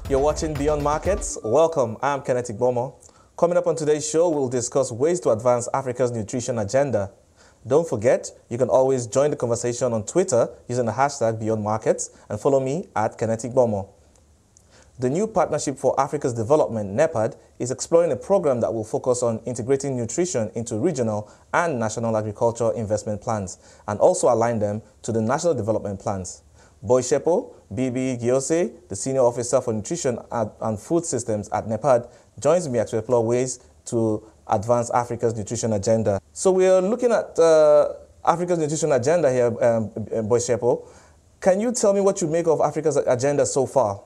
You're watching Beyond Markets. Welcome, I'm Kenneth Igbomo. Coming up on today's show, we'll discuss ways to advance Africa's nutrition agenda. Don't forget, you can always join the conversation on Twitter using the hashtag Beyond Markets and follow me at Kenneth Igbomo. The new Partnership for Africa's Development, NEPAD, is exploring a program that will focus on integrating nutrition into regional and national agricultural investment plans and also align them to the national development plans. Boitshepo Bibi Giyose, the Senior Officer for Nutrition and Food Systems at NEPAD, joins me to explore ways to advance Africa's nutrition agenda. So we are looking at Africa's nutrition agenda here, Boitshepo. Can you tell me what you make of Africa's agenda so far?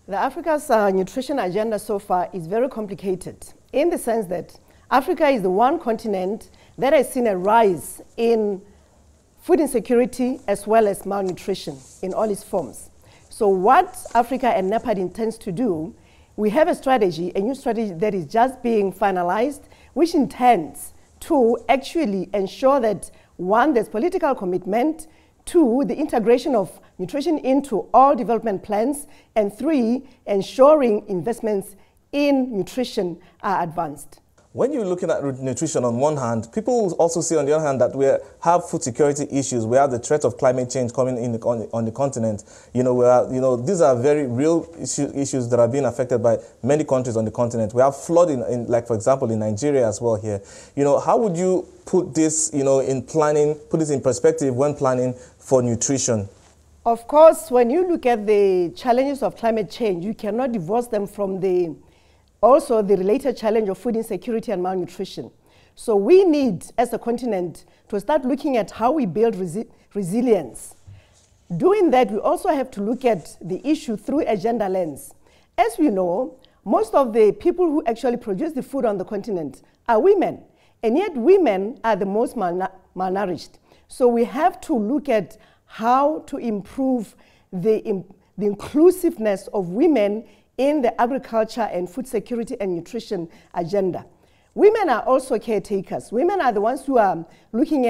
The Africa's nutrition agenda so far is very complicated in the sense that Africa is the one continent that has seen a rise in food insecurity as well as malnutrition in all its forms. So what Africa and NEPAD intends to do, we have a strategy, a new strategy that is just being finalized, which intends to actually ensure that, one, there's political commitment, two, the integration of nutrition into all development plans, and three, ensuring investments in nutrition are advanced. When you're looking at nutrition on one hand, people also say on the other hand that we have food security issues. We have the threat of climate change coming in on the continent. These are very real issues that are being affected by many countries on the continent. We have flooding, like for example, in Nigeria as well here. How would you put this, in planning, put this in perspective when planning for nutrition? Of course, when you look at the challenges of climate change, you cannot divorce them from also the related challenge of food insecurity and malnutrition. So we need, as a continent, to start looking at how we build resilience. Doing that, we also have to look at the issue through a gender lens. As we know, most of the people who actually produce the food on the continent are women, and yet women are the most malnourished. So we have to look at how to improve the inclusiveness of women in the agriculture and food security and nutrition agenda. Women are also caretakers. Women are the ones who are looking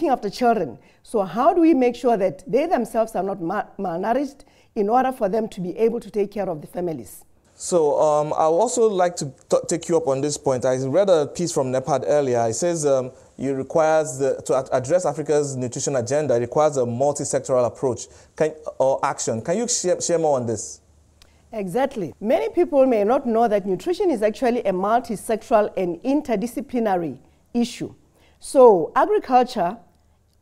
after children. So how do we make sure that they themselves are not malnourished in order for them to be able to take care of the families? So I would also like to take you up on this point. I read a piece from NEPAD earlier. It says to address Africa's nutrition agenda, it requires a multisectoral approach or action. Can you share more on this? Exactly. Many people may not know that nutrition is actually a multisectoral and interdisciplinary issue. So agriculture,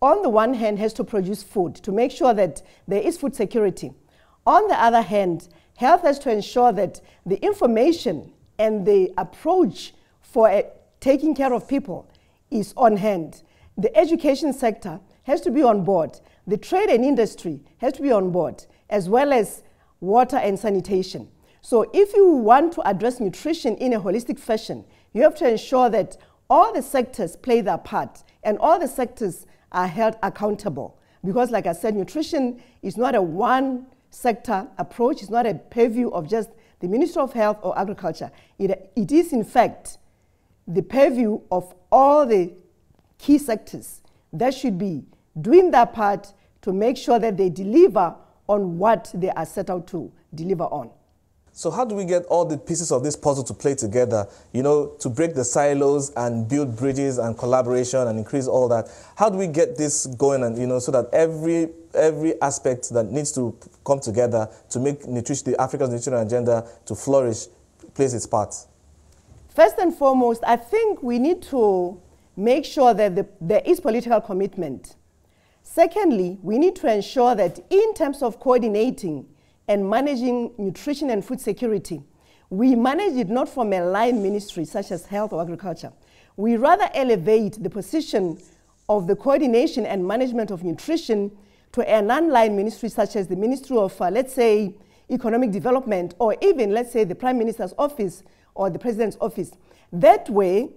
on the one hand, has to produce food to make sure that there is food security. On the other hand, health has to ensure that the information and the approach for taking care of people is on hand. The education sector has to be on board. The trade and industry has to be on board, as well as water and sanitation. So if you want to address nutrition in a holistic fashion, you have to ensure that all the sectors play their part and all the sectors are held accountable. Because like I said, nutrition is not a one sector approach, it's not a purview of just the Ministry of Health or Agriculture. It is in fact the purview of all the key sectors that should be doing their part to make sure that they deliver on what they are set out to deliver on. So how do we get all the pieces of this puzzle to play together, to break the silos and build bridges and collaboration and increase all that? How do we get this going and, so that every aspect that needs to come together to make the Africa's nutrition agenda to flourish plays its part? First and foremost, I think we need to make sure that there is political commitment. Secondly, we need to ensure that in terms of coordinating and managing nutrition and food security, we manage it not from a line ministry such as health or agriculture. We rather elevate the position of the coordination and management of nutrition to a non-line ministry such as the Ministry of, let's say, Economic Development, or even, let's say, the Prime Minister's office or the President's office. That way,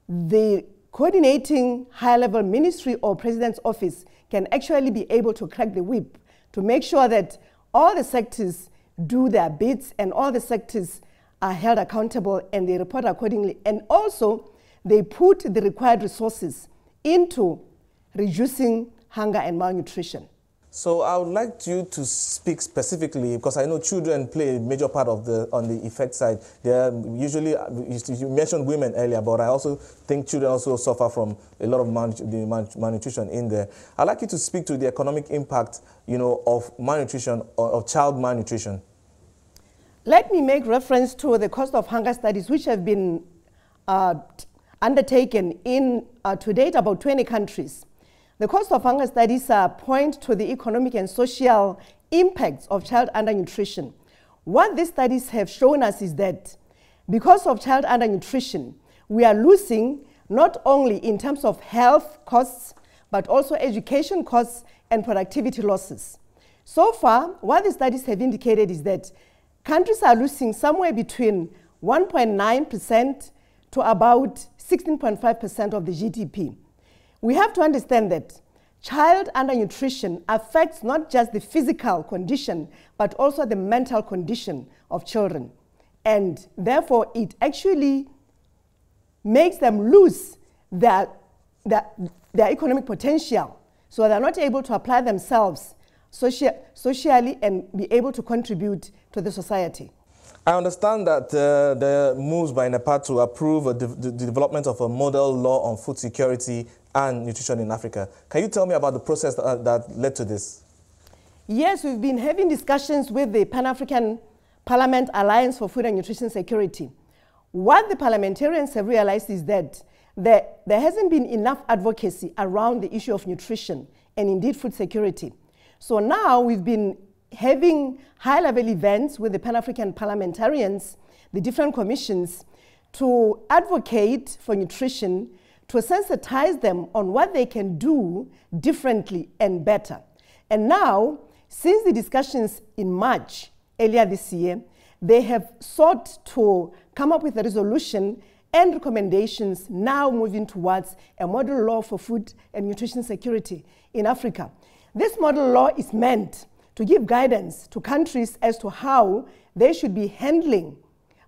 the coordinating high-level ministry or president's office can actually be able to crack the whip to make sure that all the sectors do their bits and all the sectors are held accountable and they report accordingly. And also, they put the required resources into reducing hunger and malnutrition. So I would like you to speak specifically, because I know children play a major part of on the effect side. They are usually, you mentioned women earlier, but I also think children also suffer from a lot of malnutrition in there. I'd like you to speak to the economic impact, of malnutrition, or of child malnutrition. Let me make reference to the cost of hunger studies, which have been undertaken in, to date, about 20 countries. The cost of hunger studies point to the economic and social impacts of child undernutrition. What these studies have shown us is that because of child undernutrition, we are losing not only in terms of health costs, but also education costs and productivity losses. So far, what the studies have indicated is that countries are losing somewhere between 1.9% to about 16.5% of the GDP. We have to understand that child undernutrition affects not just the physical condition, but also the mental condition of children. And therefore, it actually makes them lose their economic potential. So they're not able to apply themselves socially and be able to contribute to the society. I understand that the moves by NEPAD to approve the development of a model law on food security and nutrition in Africa. Can you tell me about the process that led to this? Yes, we've been having discussions with the Pan-African Parliament Alliance for Food and Nutrition Security. What the parliamentarians have realized is that there hasn't been enough advocacy around the issue of nutrition and indeed food security. So now we've been having high-level events with the Pan-African parliamentarians, the different commissions, to advocate for nutrition, to sensitize them on what they can do differently and better. And now, since the discussions in March, earlier this year, they have sought to come up with a resolution and recommendations now moving towards a model law for food and nutrition security in Africa. This model law is meant to give guidance to countries as to how they should be handling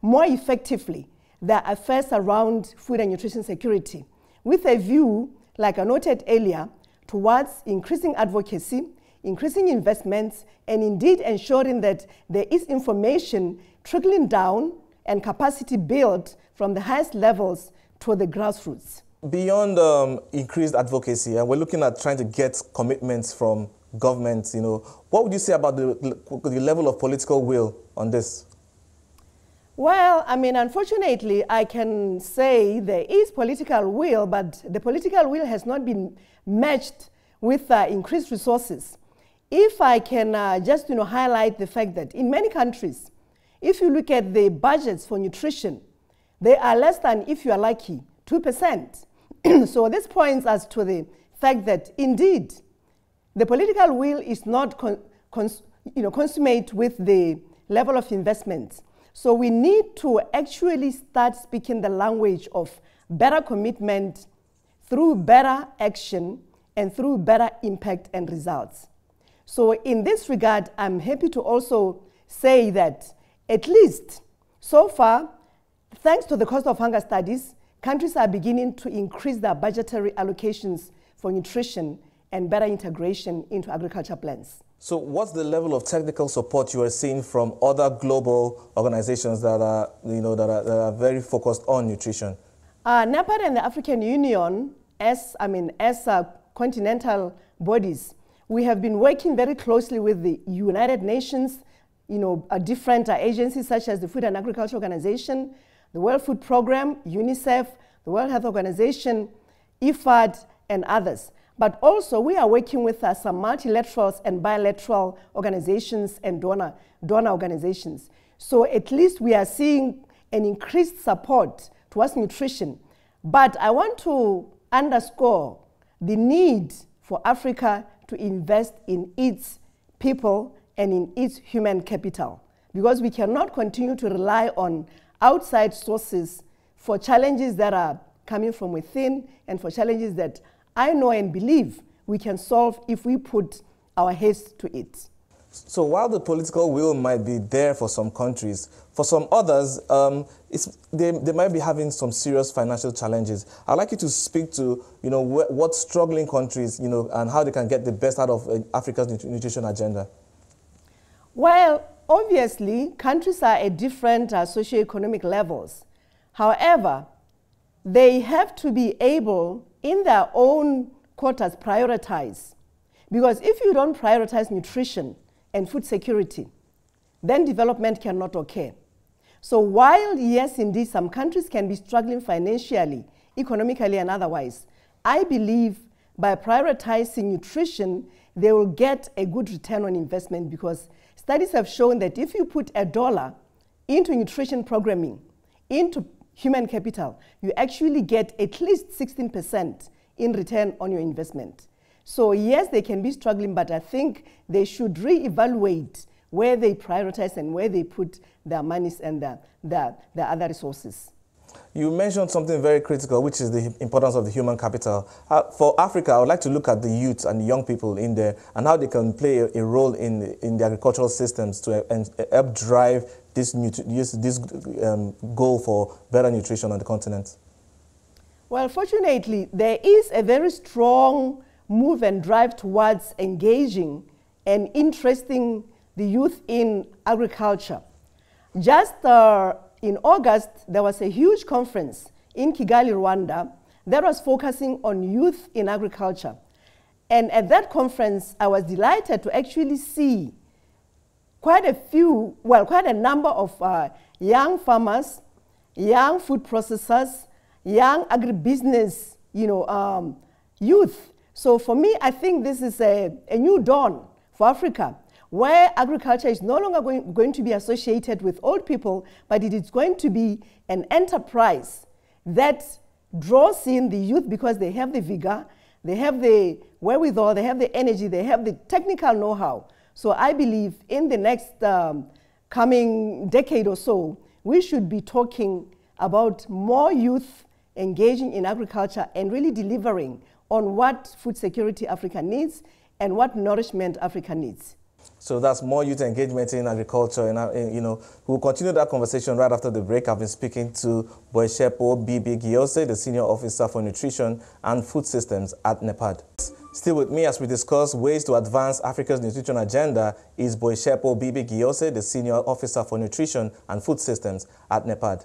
more effectively their affairs around food and nutrition security, with a view, like I noted earlier, towards increasing advocacy, increasing investments, and indeed ensuring that there is information trickling down and capacity built from the highest levels to the grassroots. Beyond increased advocacy, and we're looking at trying to get commitments from governments, what would you say about the level of political will on this? Well, I mean, unfortunately, I can say there is political will, but the political will has not been matched with increased resources. If I can just highlight the fact that in many countries, if you look at the budgets for nutrition, they are less than, if you are lucky, 2%. So this points us to the fact that indeed the political will is not consummate with the level of investment. So we need to actually start speaking the language of better commitment through better action and through better impact and results. So in this regard, I'm happy to also say that at least so far, thanks to the cost of hunger studies, countries are beginning to increase their budgetary allocations for nutrition and better integration into agriculture plans. So what's the level of technical support you are seeing from other global organizations that are, that are very focused on nutrition? NEPAD and the African Union, as continental bodies, we have been working very closely with the United Nations, different agencies such as the Food and Agriculture Organization, the World Food Programme, UNICEF, the World Health Organization, IFAD, and others. But also, we are working with some multilaterals and bilateral organizations and donor organizations. So at least we are seeing an increased support towards nutrition. But I want to underscore the need for Africa to invest in its people and in its human capital, because we cannot continue to rely on outside sources for challenges that are coming from within and for challenges that I know and believe we can solve if we put our heads to it. So while the political will might be there for some countries, for some others, they might be having some serious financial challenges. I'd like you to speak to, what struggling countries, and how they can get the best out of Africa's nutrition agenda. Well, obviously, countries are at different socioeconomic levels. However, they have to be able, in their own quotas, prioritize. Because if you don't prioritize nutrition and food security, then development cannot occur. So while, yes, indeed, some countries can be struggling financially, economically, and otherwise, I believe by prioritizing nutrition, they will get a good return on investment, because studies have shown that if you put $1 into nutrition programming, into human capital, you actually get at least 16% in return on your investment. So yes, they can be struggling, but I think they should reevaluate where they prioritize and where they put their monies and their other resources. You mentioned something very critical, which is the importance of the human capital. For Africa, I would like to look at the youth and the young people in there and how they can play a role in the agricultural systems to help drive this goal for better nutrition on the continent. Well, fortunately, there is a very strong move and drive towards engaging and interesting the youth in agriculture. Just in August, there was a huge conference in Kigali, Rwanda, that was focusing on youth in agriculture. And at that conference, I was delighted to actually see quite a number of young farmers, young food processors, young agribusiness, youth. So for me, I think this is a new dawn for Africa, where agriculture is no longer going to be associated with old people, but it is going to be an enterprise that draws in the youth because they have the vigor, they have the wherewithal, they have the energy, they have the technical know-how. So I believe in the next coming decade or so, we should be talking about more youth engaging in agriculture and really delivering on what food security Africa needs and what nourishment Africa needs. So that's more youth engagement in agriculture, and we'll continue that conversation right after the break. I've been speaking to Boitshepo Bibi Giyose, the Senior Officer for Nutrition and Food Systems at NEPAD. Still with me as we discuss ways to advance Africa's nutrition agenda is Boitshepo Bibi Giyose, the Senior Officer for Nutrition and Food Systems at NEPAD.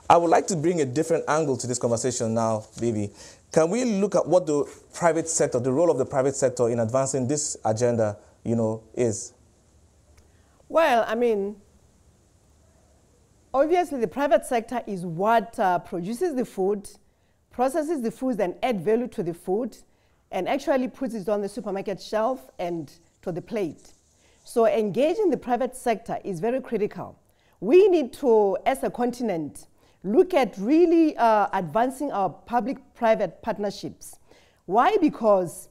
I would like to bring a different angle to this conversation now, Bibi. Can we look at what the private sector, the role of the private sector in advancing this agenda, is? Well, obviously the private sector is what produces the food, processes the foods and add value to the food, and actually puts it on the supermarket shelf and to the plate. So engaging the private sector is very critical. We need to, as a continent, look at really advancing our public-private partnerships. Why? Because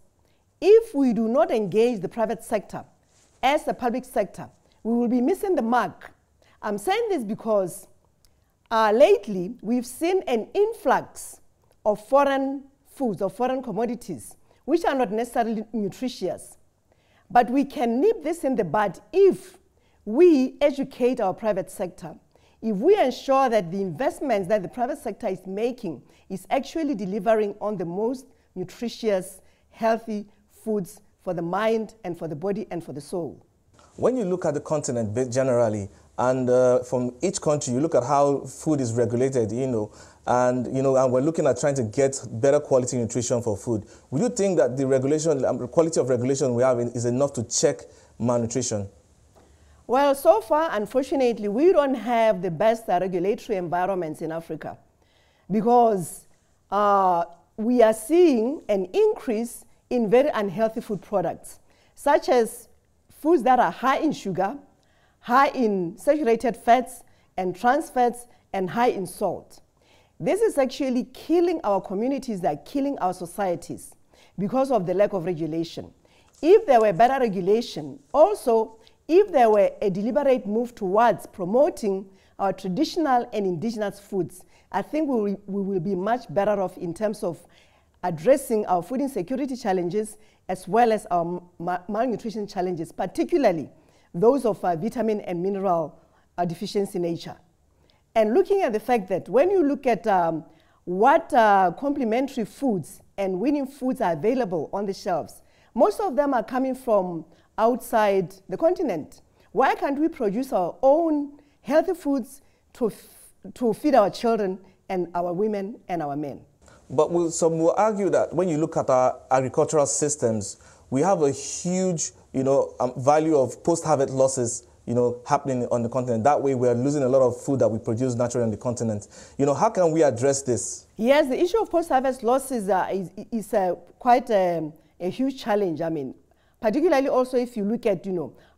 if we do not engage the private sector as the public sector, we will be missing the mark. I'm saying this because lately we've seen an influx of foreign foods or foreign commodities which are not necessarily nutritious. But we can nip this in the bud if we educate our private sector, if we ensure that the investments that the private sector is making is actually delivering on the most nutritious, healthy foods for the mind and for the body and for the soul. When you look at the continent generally, and from each country, you look at how food is regulated, and we're looking at trying to get better quality nutrition for food. Would you think that the regulation, the quality of regulation we have is enough to check malnutrition? Well, so far, unfortunately, we don't have the best regulatory environments in Africa, because we are seeing an increase in very unhealthy food products, such as foods that are high in sugar, high in saturated fats and trans fats, and high in salt. This is actually killing our communities, they're killing our societies because of the lack of regulation. If there were better regulation, also if there were a deliberate move towards promoting our traditional and indigenous foods, I think we will be much better off in terms of addressing our food insecurity challenges as well as our malnutrition challenges, particularly those of vitamin and mineral deficiency nature. And looking at the fact that when you look at what complementary foods and winning foods are available on the shelves, most of them are coming from outside the continent. Why can't we produce our own healthy foods to feed our children and our women and our men? But some will argue that when you look at our agricultural systems, we have a huge, value of post-harvest losses, happening on the continent. That way, we're losing a lot of food that we produce naturally on the continent. How can we address this? Yes, the issue of post-harvest losses is quite a huge challenge. I mean, particularly also if you look at,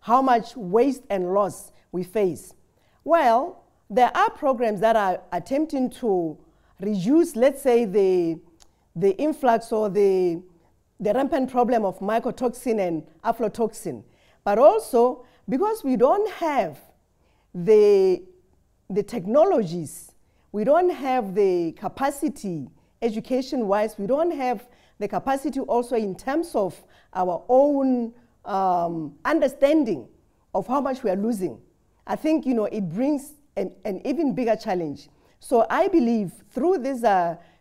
how much waste and loss we face. Well, there are programs that are attempting to reduce, let's say, the influx or the rampant problem of mycotoxin and aflatoxin. But also, because we don't have the technologies, we don't have the capacity, education-wise, we don't have the capacity also in terms of our own understanding of how much we are losing. I think, it brings an even bigger challenge. So I believe through this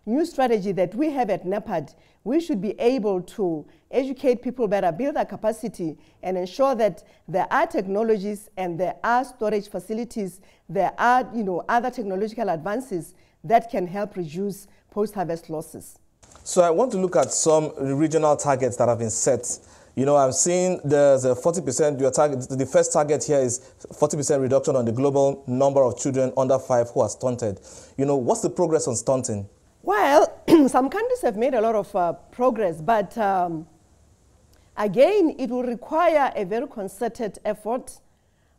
new strategy that we have at NEPAD, we should be able to educate people better, build our capacity, and ensure that there are technologies and there are storage facilities, there are other technological advances that can help reduce post-harvest losses. So I want to look at some regional targets that have been set. I'm seeing there's a 40%, your target, the first target here is 40% reduction on the global number of children under 5 who are stunted. What's the progress on stunting? Well, some countries have made a lot of progress, but again, it will require a very concerted effort,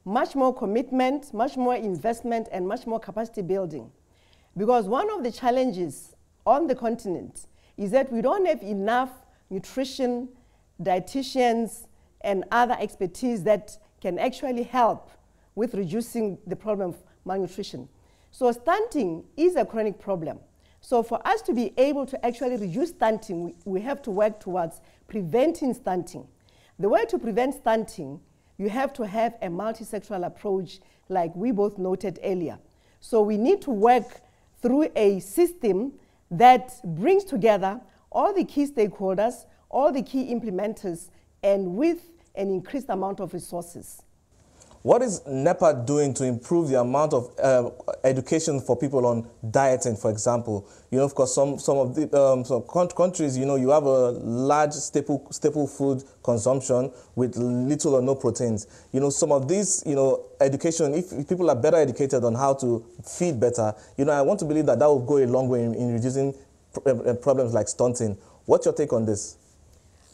much more commitment, much more investment, and much more capacity building. Because one of the challenges on the continent is that we don't have enough nutrition, dietitians, and other expertise that can actually help with reducing the problem of malnutrition. So stunting is a chronic problem. So for us to be able to actually reduce stunting, we have to work towards preventing stunting. The way to prevent stunting, you have to have a multisectoral approach like we both noted earlier. So we need to work through a system that brings together all the key stakeholders, all the key implementers, and with an increased amount of resources. What is NEPAD doing to improve the amount of education for people on dieting, for example? Of course, some of the countries, you have a large staple food consumption with little or no proteins. Some of these, education, if people are better educated on how to feed better, I want to believe that will go a long way in reducing problems like stunting. What's your take on this?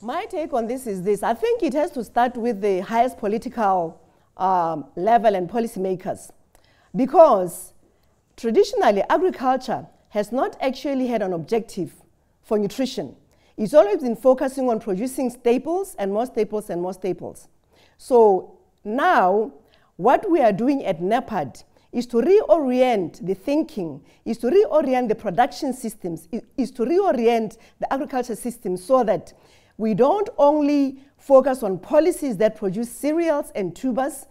My take on this is this. I think it has to start with the highest political level and policymakers, because traditionally agriculture has not actually had an objective for nutrition. It's always been focusing on producing staples and more staples and more staples. So now what we are doing at NEPAD is to reorient the thinking, is to reorient the production systems, is to reorient the agriculture system so that we don't only focus on policies that produce cereals and tubers,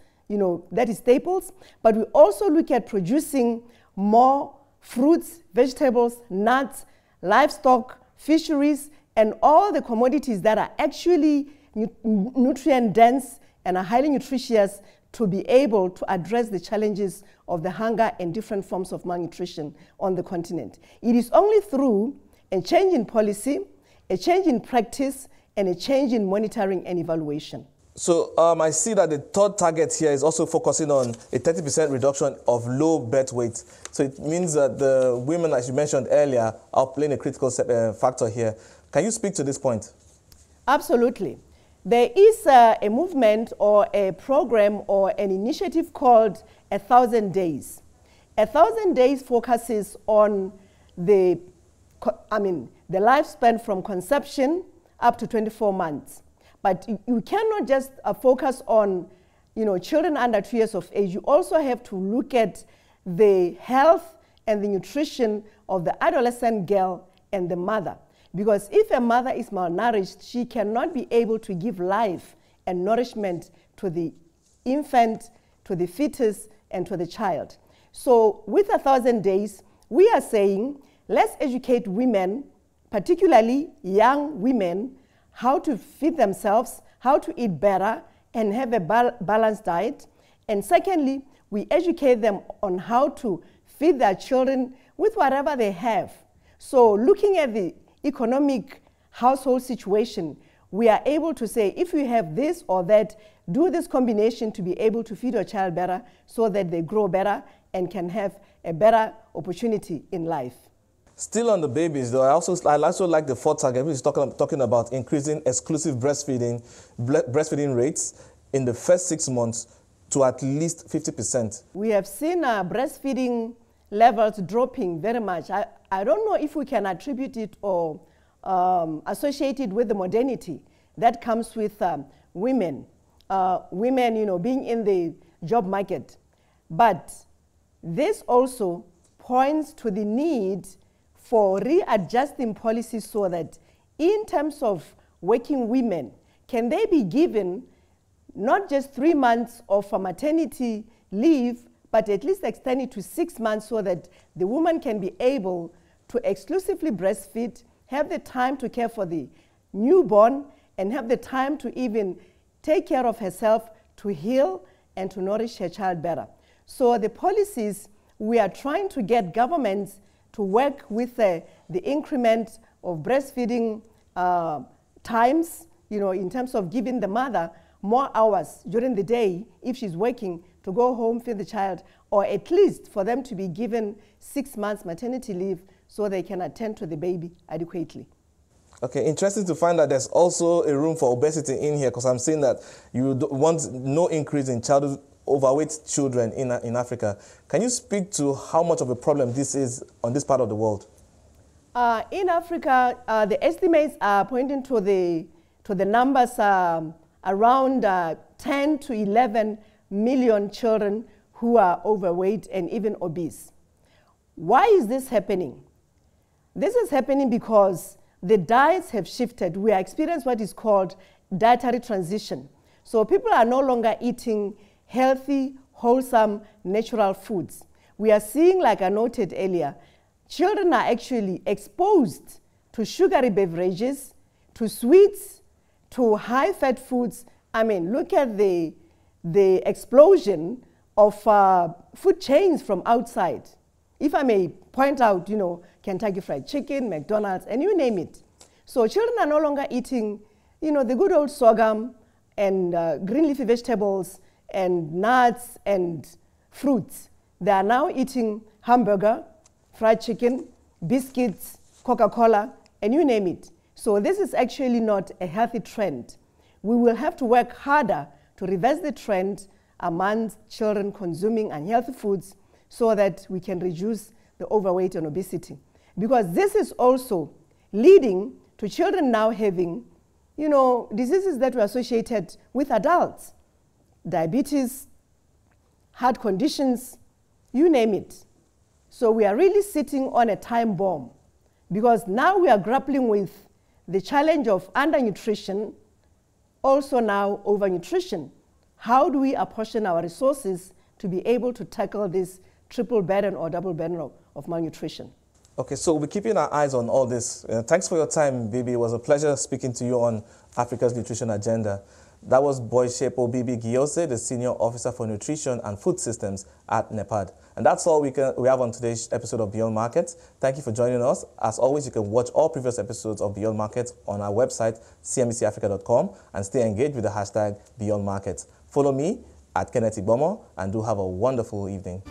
that is staples, but we also look at producing more fruits, vegetables, nuts, livestock, fisheries, and all the commodities that are actually nutrient dense and are highly nutritious to be able to address the challenges of the hunger and different forms of malnutrition on the continent. It is only through a change in policy, a change in practice, and a change in monitoring and evaluation. So I see that the third target here is also focusing on a 30% reduction of low birth weight. So it means that the women, as you mentioned earlier, are playing a critical factor here. Can you speak to this point? Absolutely. There is a movement or a program or an initiative called 1,000 Days. 1,000 Days focuses on the lifespan from conception up to 24 months. But you cannot just focus on, children under 2 years of age. You also have to look at the health and the nutrition of the adolescent girl and the mother. Because if a mother is malnourished, she cannot be able to give life and nourishment to the infant to the fetus and to the child. So with 1,000 days, we are saying, let's educate women, particularly young women, how to feed themselves, how to eat better, and have a balanced diet. And secondly, we educate them on how to feed their children with whatever they have. So looking at the economic household situation, we are able to say, if you have this or that, do this combination to be able to feed your child better so that they grow better and can have a better opportunity in life. Still on the babies, though, I also like the fourth target, which is talking about increasing exclusive breastfeeding rates in the first 6 months to at least 50%. We have seen breastfeeding levels dropping very much. I don't know if we can attribute it or associate it with the modernity that comes with women, being in the job market. But this also points to the need for readjusting policies so that in terms of working women, can they be given not just 3 months of maternity leave, but at least extend it to 6 months so that the woman can be able to exclusively breastfeed, have the time to care for the newborn, and have the time to even take care of herself, to heal and to nourish her child better. So the policies, we are trying to get governments to work with the increment of breastfeeding times, in terms of giving the mother more hours during the day if she's working to go home, feed the child, or at least for them to be given 6 months maternity leave so they can attend to the baby adequately. Okay, interesting to find that there's also a room for obesity in here, because I'm seeing that you want no increase in childhood overweight children in Africa. Can you speak to how much of a problem this is on this part of the world? In Africa, the estimates are pointing to the numbers around 10 to 11 million children who are overweight and even obese. Why is this happening? This is happening because the diets have shifted. We are experiencing what is called dietary transition. So people are no longer eating healthy, wholesome, natural foods. We are seeing, like I noted earlier, children are actually exposed to sugary beverages, to sweets, to high-fat foods. I mean, look at the explosion of food chains from outside. If I may point out, Kentucky Fried Chicken, McDonald's, and you name it. So children are no longer eating, the good old sorghum and green leafy vegetables and nuts and fruits. They are now eating hamburger, fried chicken, biscuits, Coca-Cola, and you name it. So this is actually not a healthy trend. We will have to work harder to reverse the trend among children consuming unhealthy foods so that we can reduce the overweight and obesity. Because this is also leading to children now having, diseases that were associated with adults. Diabetes, heart conditions, you name it. So we are really sitting on a time bomb because now we are grappling with the challenge of undernutrition, also now overnutrition. How do we apportion our resources to be able to tackle this triple burden or double burden of malnutrition? Okay, so we're keeping our eyes on all this. Thanks for your time, Bibi. It was a pleasure speaking to you on Africa's Nutrition Agenda. That was Boitshepo Bibi Giyose, the Senior Officer for Nutrition and Food Systems at NEPAD. And that's all we have on today's episode of Beyond Markets. Thank you for joining us. As always, you can watch all previous episodes of Beyond Markets on our website, CNBCAfrica.com, and stay engaged with the hashtag Beyond Markets. Follow me at Kenneth Igbomo, and do have a wonderful evening.